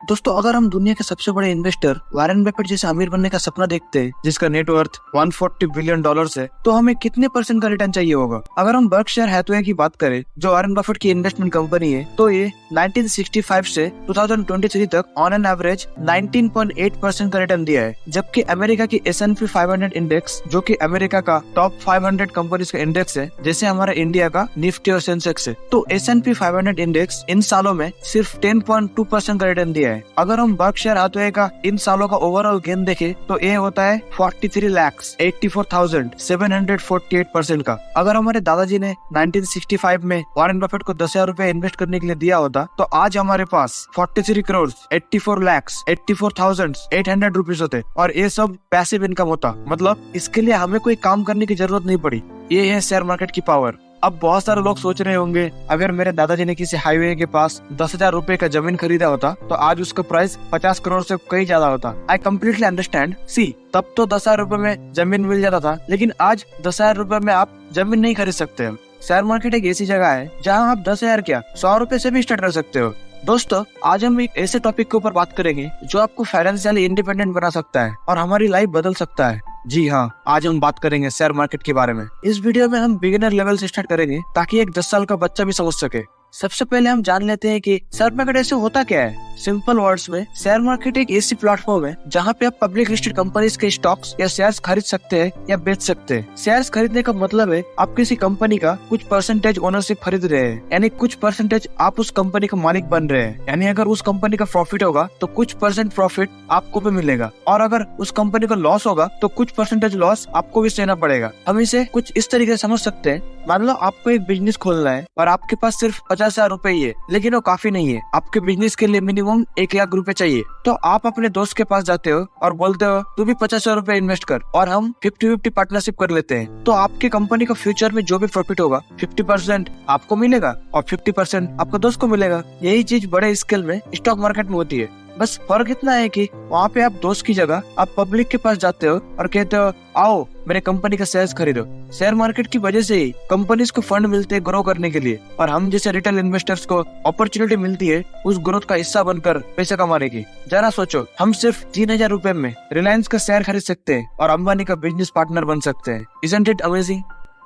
दोस्तों, अगर हम दुनिया के सबसे बड़े इन्वेस्टर वॉरेन बफेट जैसे अमीर बनने का सपना देखते हैं, जिसका नेटवर्थ $140 बिलियन है, तो हमें कितने % का रिटर्न चाहिए होगा? अगर हम बर्कशायर हैथवे की बात करें, जो वॉरेन बफेट की इन्वेस्टमेंट कंपनी है, तो ये 1965 से 2023 तक ऑन एन एवरेज 19.8% का रिटर्न दिया है। जबकि अमेरिका की S&P 500 इंडेक्स, जो कि अमेरिका का टॉप 500 कंपनीज का इंडेक्स है, जैसे हमारा इंडिया का निफ्टी और सेंसेक्स है, तो S&P 500 इंडेक्स इन सालों में सिर्फ 10.2% का रिटर्न दिया है। अगर हम बर्कशायर हैथवे का इन सालों का ओवरऑल गेन देखें, तो ये होता है 43,84,748% का। अगर हमारे दादाजी ने 1965 में वॉरेन बफेट को 10,000 रुपए इन्वेस्ट करने के लिए दिया होता, तो आज हमारे पास 43,84,84,800 रुपीज होते और ये सब पैसिव इनकम होता। मतलब इसके लिए हमें कोई काम करने की जरूरत नहीं पड़ी। ये है शेयर मार्केट की पावर। अब बहुत सारे लोग सोच रहे होंगे, अगर मेरे दादाजी ने किसी हाईवे के पास 10,000 रुपए का जमीन खरीदा होता, तो आज उसका प्राइस 50 करोड़ से कहीं ज्यादा होता। I completely understand. सी, तब तो 10,000 रुपए में जमीन मिल जाता था, लेकिन आज 10,000 रुपए में आप जमीन नहीं खरीद सकते हो। शेयर मार्केट एक ऐसी जगह है जहाँ आप 10,000 क्या 100 रुपए से भी स्टार्ट कर सकते हो। दोस्तों, आज हम एक ऐसे टॉपिक के ऊपर बात करेंगे जो आपको फाइनेंशियली इंडिपेंडेंट बना सकता है और हमारी लाइफ बदल सकता है। जी हाँ, आज हम बात करेंगे शेयर मार्केट के बारे में। इस वीडियो में हम बिगिनर लेवल से स्टार्ट करेंगे ताकि एक 10 साल का बच्चा भी समझ सके। सबसे पहले हम जान लेते हैं कि शेयर मार्केट ऐसे होता क्या है। सिंपल वर्ड्स में, शेयर मार्केट एक ऐसी प्लेटफॉर्म है जहाँ पे आप पब्लिक लिस्टेड कंपनीज के स्टॉक्स या शेयर्स खरीद सकते हैं या बेच सकते हैं। शेयर्स खरीदने का मतलब है आप किसी कंपनी का कुछ % ओनरशिप खरीद रहे हैं, यानी कुछ % आप उस कंपनी का मालिक बन रहे हैं। यानी अगर उस कंपनी का प्रॉफिट होगा तो कुछ % प्रॉफिट आपको भी मिलेगा, और अगर उस कंपनी का लॉस होगा तो कुछ % लॉस आपको भी सहना पड़ेगा। हम इसे कुछ इस तरीके से समझ सकते हैं। मान लो आपको एक बिजनेस खोलना है और आपके पास सिर्फ 50,000 रुपए ही है, लेकिन वो काफी नहीं है। आपके बिजनेस के लिए मिनिमम 1 लाख रुपए चाहिए। तो आप अपने दोस्त के पास जाते हो और बोलते हो, तू भी 50,000 रुपए इन्वेस्ट कर और हम 50-50 पार्टनरशिप कर लेते हैं। तो आपकी कंपनी का फ्यूचर में जो भी प्रॉफिट होगा 50% आपको मिलेगा और 50% आपको दोस्त को मिलेगा। यही चीज बड़े स्केल में स्टॉक मार्केट में होती है। बस फर्क इतना है कि वहाँ पे आप दोस्त की जगह आप पब्लिक के पास जाते हो और कहते हो, आओ मेरे कंपनी का शेयर्स खरीदो। शेयर मार्केट की वजह से ही कंपनीज को फंड मिलते हैं ग्रो करने के लिए, और हम जैसे रिटेल इन्वेस्टर्स को अपॉर्चुनिटी मिलती है उस ग्रोथ का हिस्सा बनकर पैसे कमाने की। जरा सोचो, हम सिर्फ 3,000 रुपए में रिलायंस का शेयर खरीद सकते हैं और अंबानी का बिजनेस पार्टनर बन सकते हैं। Isn't it amazing?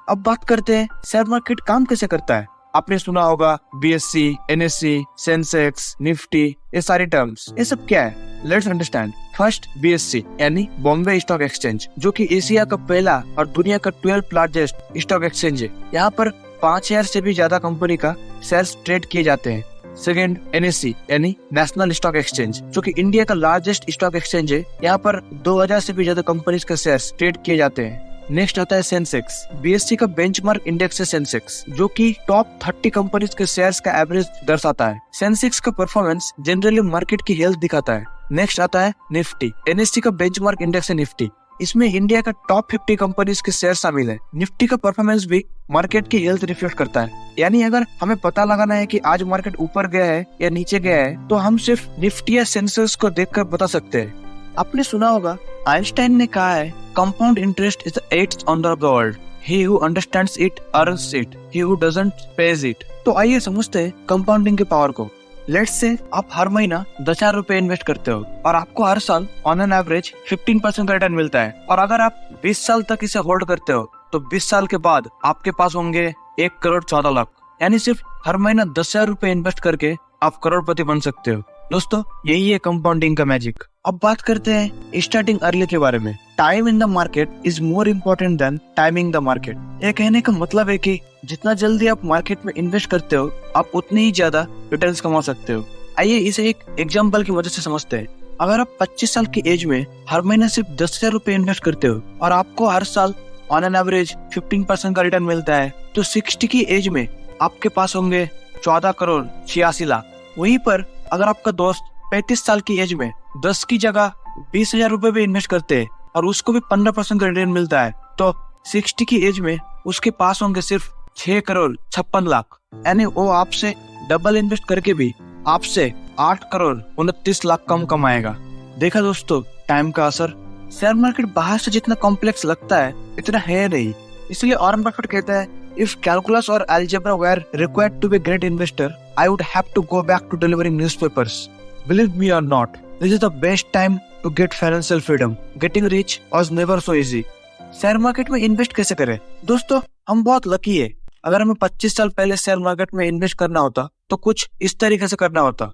अब बात करते हैं शेयर मार्केट काम कैसे करता है। आपने सुना होगा BSE, NSE, सेंसेक्स, निफ्टी, ये सारी टर्म्स। ये सब क्या है? Let's understand. फर्स्ट, BSE यानी बॉम्बे स्टॉक एक्सचेंज, जो कि एशिया का पहला और दुनिया का 12th लार्जेस्ट स्टॉक एक्सचेंज है। यहाँ पर 5,000 से भी ज्यादा कंपनी का शेयर्स ट्रेड किए जाते हैं। सेकेंड, NSE यानी नेशनल स्टॉक एक्सचेंज, जो कि इंडिया का लार्जेस्ट स्टॉक एक्सचेंज है। यहाँ पर 2,000 से भी ज्यादा कंपनीज का शेयर्स ट्रेड किए जाते हैं। नेक्स्ट आता है सेंसेक्स। BSE का बेंचमार्क इंडेक्स है सेंसेक्स, जो कि टॉप 30 कंपनीज के शेयर्स का एवरेज दर्शाता है। सेंसेक्स का परफॉर्मेंस जनरली मार्केट की हेल्थ दिखाता है। नेक्स्ट आता है निफ्टी। NSE का बेंचमार्क इंडेक्स है निफ्टी। इसमें इंडिया का टॉप 50 कंपनीज के शेयर शामिल है। निफ्टी का परफॉर्मेंस भी मार्केट की हेल्थ रिफ्लेक्ट करता है। यानी अगर हमें पता लगाना है कि आज मार्केट ऊपर गया है या नीचे गया है, तो हम सिर्फ निफ्टी या सेंसेक्स को देखकर बता सकते हैं। आपने सुना होगा, आइंस्टाइन ने कहा है, compound interest is the 8th wonder of the world. He who understands it earns it. He who doesn't pays it. तो आइए समझते हैं कंपाउंडिंग के पावर को। लेट्स से आप हर महीना 10,000 रुपए इन्वेस्ट करते हो और आपको हर साल ऑन एन एवरेज 15% का रिटर्न मिलता है। और अगर आप 20 साल तक इसे होल्ड करते हो, तो 20 साल के बाद आपके पास होंगे 1,14,00,000। यानी सिर्फ हर महीना 10,000 रुपए इन्वेस्ट करके आप करोड़पति बन सकते हो। दोस्तों, यही है कंपाउंडिंग का मैजिक। अब बात करते हैं स्टार्टिंग अर्ली के बारे में। Time in the market is more important then timing the market. ये कहने का मतलब है कि जितना जल्दी आप मार्केट में इन्वेस्ट करते हो, आप उतनी ही ज्यादा रिटर्न्स कमा सकते हो। आइए इसे एक एग्जांपल की मदद से समझते हैं। अगर आप 25 साल की एज में हर महीने सिर्फ 10,000 रुपए इन्वेस्ट करते हो और आपको हर साल ऑन एन एवरेज 15% का रिटर्न मिलता है, तो 60 की एज में आपके पास होंगे 14,86,00,000। वहीं पर अगर आपका दोस्त 35 साल की एज में 10 की जगह 20,000 रुपए भी इन्वेस्ट करते हैं और उसको भी 15% का रिटर्न मिलता है, तो 60 की एज में उसके पास होंगे सिर्फ 6,56,00,000। यानी वो आपसे डबल इन्वेस्ट करके भी आपसे 8,29,00,000 कम कमाएगा। देखा दोस्तों टाइम का असर। शेयर मार्केट बाहर से जितना कॉम्प्लेक्स लगता है इतना है नहीं। इसलिए वॉरेन बफेट कहता है, if calculus or algebra were required to be a great investor, I would have to go back to delivering newspapers. Believe me or not, this is the best time to get financial freedom. Getting rich was never so easy. Share market में invest कैसे करें? दोस्तों, हम बहुत lucky है। अगर हमें 25 साल पहले शेयर मार्केट में इन्वेस्ट करना होता तो कुछ इस तरीके से करना होता।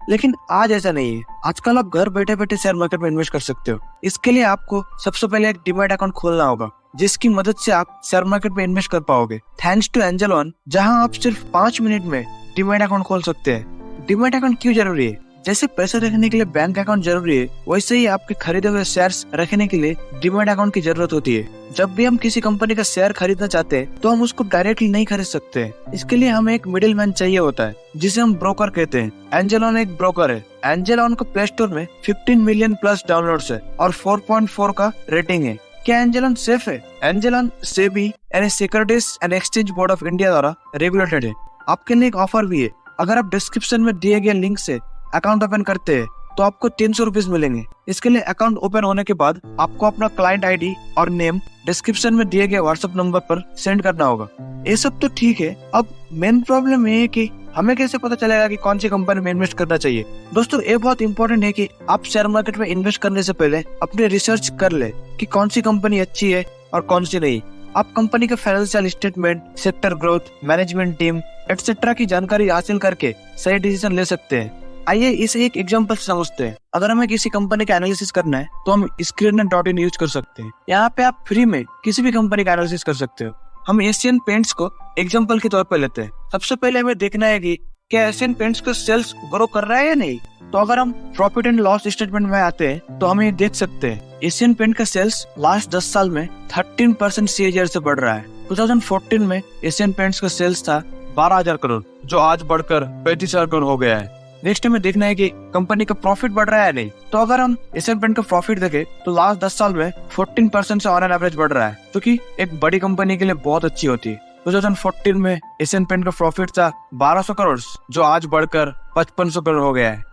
लेकिन आज ऐसा नहीं है। आजकल आप घर बैठे बैठे शेयर मार्केट में इन्वेस्ट कर सकते हो। इसके लिए आपको सबसे पहले एक डीमैट अकाउंट खोलना होगा, जिसकी मदद से आप शेयर मार्केट में इन्वेस्ट कर पाओगे। थैंक्स टू एंजल वन, जहां आप सिर्फ 5 मिनट में डीमैट अकाउंट खोल सकते हैं। डीमैट अकाउंट क्यों जरूरी है? जैसे पैसे रखने के लिए बैंक अकाउंट जरूरी है, वैसे ही आपके खरीदे हुए शेयर्स रखने के लिए डीमैट अकाउंट की जरूरत होती है। जब भी हम किसी कंपनी का शेयर खरीदना चाहते हैं तो हम उसको डायरेक्टली नहीं खरीद सकते। इसके लिए हमें एक मिडिल मैन चाहिए होता है, जिसे हम ब्रोकर कहते हैं। एंजल वन एक ब्रोकर है। एंजल वन को प्ले स्टोर में 15 मिलियन प्लस डाउनलोड्स है और 4.4 का रेटिंग है। क्या एंजल वन सेफ है? एंजल वन सेबी यानी securities and exchange board of India द्वारा रेगुलेटेड है। आपके लिए एक ऑफर भी है। अगर आप डिस्क्रिप्शन में दिए गए लिंक से अकाउंट ओपन करते हैं तो आपको 300 रुपीज मिलेंगे। इसके लिए अकाउंट ओपन होने के बाद आपको अपना क्लाइंट आईडी और नेम डिस्क्रिप्शन में दिए गए व्हाट्सएप नंबर पर सेंड करना होगा। ये सब तो ठीक है। अब मेन प्रॉब्लम ये है कि हमें कैसे पता चलेगा कि कौन सी कंपनी में इन्वेस्ट करना चाहिए। दोस्तों, ये बहुत इंपॉर्टेंट है कि आप शेयर मार्केट में इन्वेस्ट करने से पहले अपने रिसर्च कर ले कि कौन सी कंपनी अच्छी है और कौन सी नहीं। आप कंपनी के financial statement, sector growth, management team etcetera की जानकारी हासिल करके सही डिसीजन ले सकते हैं। आइए इसे एक एग्जांपल से समझते हैं। अगर हमें किसी कंपनी का एनालिसिस करना है तो हम screener.in यूज कर सकते हैं। यहाँ पे आप फ्री में किसी भी कंपनी का एनालिसिस कर सकते हो। हम एशियन पेंट्स को एग्जांपल के तौर पर लेते हैं। सबसे पहले हमें देखना है कि क्या एशियन पेंट्स का सेल्स ग्रो कर रहा है या नहीं। तो अगर हम प्रॉफिट एंड लॉस स्टेटमेंट में आते हैं तो हम ये देख सकते हैं एशियन पेंट का सेल्स लास्ट 10 साल में 13% CAGR से बढ़ रहा है। 2014 में एशियन पेंट्स का सेल्स था 12,000 करोड़, जो आज बढ़कर 35,000 करोड़ हो गया है। नेक्स्ट हमें देखना है कि कंपनी का प्रॉफिट बढ़ रहा है नहीं। तो अगर हम एशियन पेंट का प्रॉफिट देखें तो लास्ट 10 साल में 14% से ऑन एन एवरेज बढ़ रहा है, जो कि एक बड़ी कंपनी के लिए बहुत अच्छी होती है। 2014 में एशियन पेंट का प्रॉफिट था 1200 करोड़, जो आज बढ़कर 5500 करोड़ हो गया है।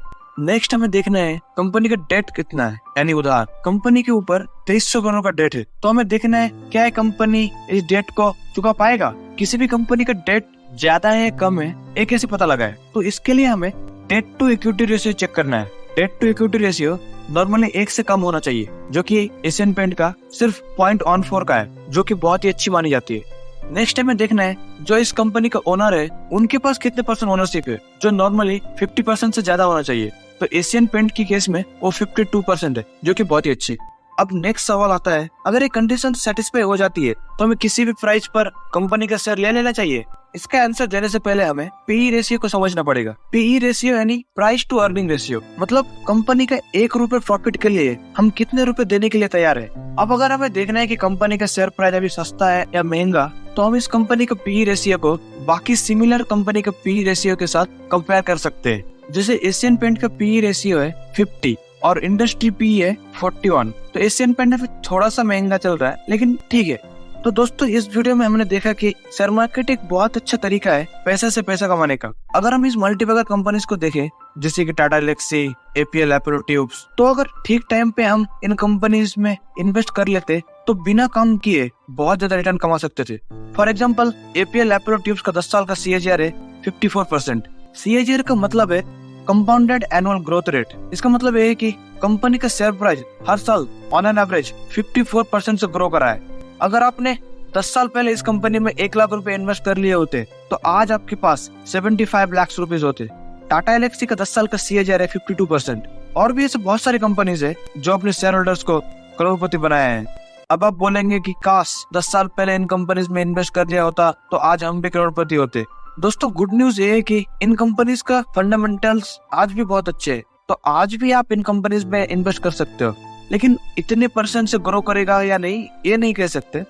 नेक्स्ट हमें देखना है कंपनी का डेट कितना है, यानी उधार। कंपनी के ऊपर 2300 करोड़ का डेट है। तो हमें देखना है क्या है कंपनी इस डेट को चुका पाएगा। किसी भी कंपनी का डेट ज्यादा है या कम है, ये कैसे पता लगाए? तो इसके लिए हमें debt to equity ratio check करना है। Debt to equity ratio normally 1 से कम होना चाहिए, जो कि एशियन पेंट का सिर्फ 0.14 का है, जो कि बहुत ही अच्छी मानी जाती है। नेक्स्ट हमें देखना है जो इस कंपनी का ओनर है उनके पास कितने % ओनरशिप है, जो नॉर्मली 50% से ज्यादा होना चाहिए। तो एशियन पेंट की केस में वो 52% है, जो कि बहुत ही अच्छी। अब नेक्स्ट सवाल आता है, अगर ये कंडीशन सेटिस्फाई हो जाती है तो हमें किसी भी प्राइस पर कंपनी का शेयर ले लेना चाहिए। इसका आंसर देने से पहले हमें पीई रेशियो को समझना पड़ेगा। पीई रेशियो यानी प्राइस टू अर्निंग रेशियो, मतलब कंपनी का 1 रुपए प्रॉफिट के लिए हम कितने रुपए देने के लिए तैयार है। अब अगर हमें देखना है कि कंपनी का शेयर प्राइस अभी सस्ता है या महंगा, तो हम इस कंपनी का पीई रेशियो को बाकी सिमिलर कंपनी का पीई रेशियो के साथ कंपेयर कर सकते हैं। जैसे एशियन पेंट का पीई रेशियो है 50 और इंडस्ट्री पीई है 41। तो एशियन पेंट अभी थोड़ा सा महंगा चल रहा है, लेकिन ठीक है। तो दोस्तों, इस वीडियो में हमने देखा कि शेयर मार्केट एक बहुत अच्छा तरीका है पैसे से पैसा कमाने का। अगर हम इस मल्टीबैगर कंपनीज को देखें, जैसे कि Tata Elxsi, APL Apollo tubes, तो अगर ठीक टाइम पे हम इन कंपनीज में इन्वेस्ट कर लेते तो बिना काम किए बहुत ज्यादा रिटर्न कमा सकते थे। For example, APL Apollo tubes का 10 साल का CAGR है 54%। CAGR का मतलब है कंपाउंडेड एनुअल ग्रोथ रेट। इसका मतलब ये है कि कंपनी का शेयर प्राइस हर साल ऑन एन एवरेज 54% से ग्रो करा है। अगर आपने 10 साल पहले इस कंपनी में 1 लाख रुपए इन्वेस्ट कर लिए होते तो आज आपके पास 75 लाख रुपीज होते। टाटा एल्क्सी का 10 साल का CAGR है 52%। और भी ऐसे बहुत सारी कंपनीज है जो अपने शेयर होल्डर्स को करोड़पति बनाए हैं। अब आप बोलेंगे कि काश 10 साल पहले इन कंपनीज में इन्वेस्ट कर लिया होता तो आज हम भी करोड़पति होते। दोस्तों, गुड न्यूज ये है कि इन कंपनीज का फंडामेंटल्स आज भी बहुत अच्छे हैं। तो आज भी आप इन कंपनीज में इन्वेस्ट कर सकते हो, लेकिन इतने % से ग्रो करेगा या नहीं ये नहीं कह सकते।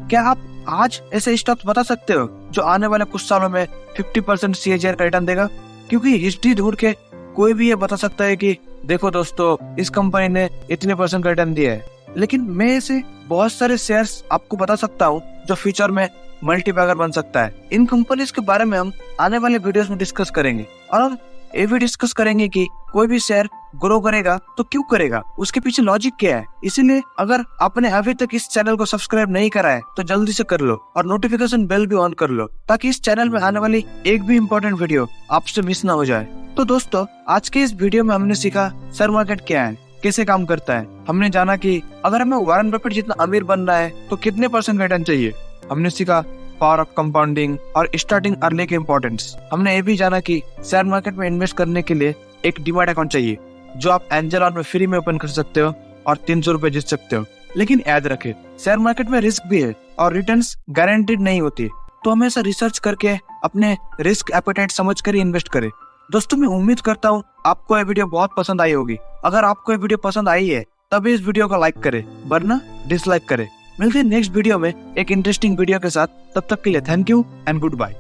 क्या आप आज ऐसे स्टॉक्स बता सकते हो जो आने वाले कुछ सालों में 50% CAGR का रिटर्न देगा? क्योंकि हिस्ट्री ढूंढ के कोई भी ये बता सकता है कि देखो दोस्तों, इस कंपनी ने इतने % का रिटर्न दिया है। लेकिन मैं ऐसे बहुत सारे शेयर्स आपको बता सकता हूँ जो फ्यूचर में मल्टीबैगर बन सकता है। इन कंपनीज के बारे में हम आने वाले वीडियोस में डिस्कस करेंगे और हम ये भी डिस्कस करेंगे कि कोई भी शेयर ग्रो करेगा तो क्यों करेगा, उसके पीछे लॉजिक क्या है। इसीलिए अगर आपने अभी तक इस चैनल को सब्सक्राइब नहीं करा है तो जल्दी से कर लो और नोटिफिकेशन बेल भी ऑन कर लो, ताकि इस चैनल में आने वाली एक भी इम्पोर्टेंट वीडियो आपसे मिस ना हो जाए। तो दोस्तों, आज के इस वीडियो में हमने सीखा शेयर मार्केट क्या है, कैसे काम करता है। हमने जाना कि अगर हमें वॉरेन बफेट जितना अमीर बनना है तो कितने % रिटर्न चाहिए। हमने सीखा पावर ऑफ कंपाउंडिंग और स्टार्टिंग अर्ली के इम्पोर्टेंस। हमने ये भी जाना कि शेयर मार्केट में इन्वेस्ट करने के लिए एक डीमैट अकाउंट चाहिए, जो आप एंजल ऑन में फ्री में ओपन कर सकते हो और 300 रुपए जीत सकते हो। लेकिन याद रखें, शेयर मार्केट में रिस्क भी है और रिटर्न्स गारंटीड नहीं होती, तो हमेशा रिसर्च करके अपने रिस्क एपेटाइट समझ कर ही इन्वेस्ट करें। दोस्तों, मैं उम्मीद करता हूँ आपको ये वीडियो बहुत पसंद आई होगी। अगर आपको ये वीडियो पसंद आई है तभी इस वीडियो को लाइक करें, वरना डिसलाइक करें। मिलते हैं नेक्स्ट वीडियो में एक इंटरेस्टिंग वीडियो के साथ। तब तक के लिए thank you and good bye.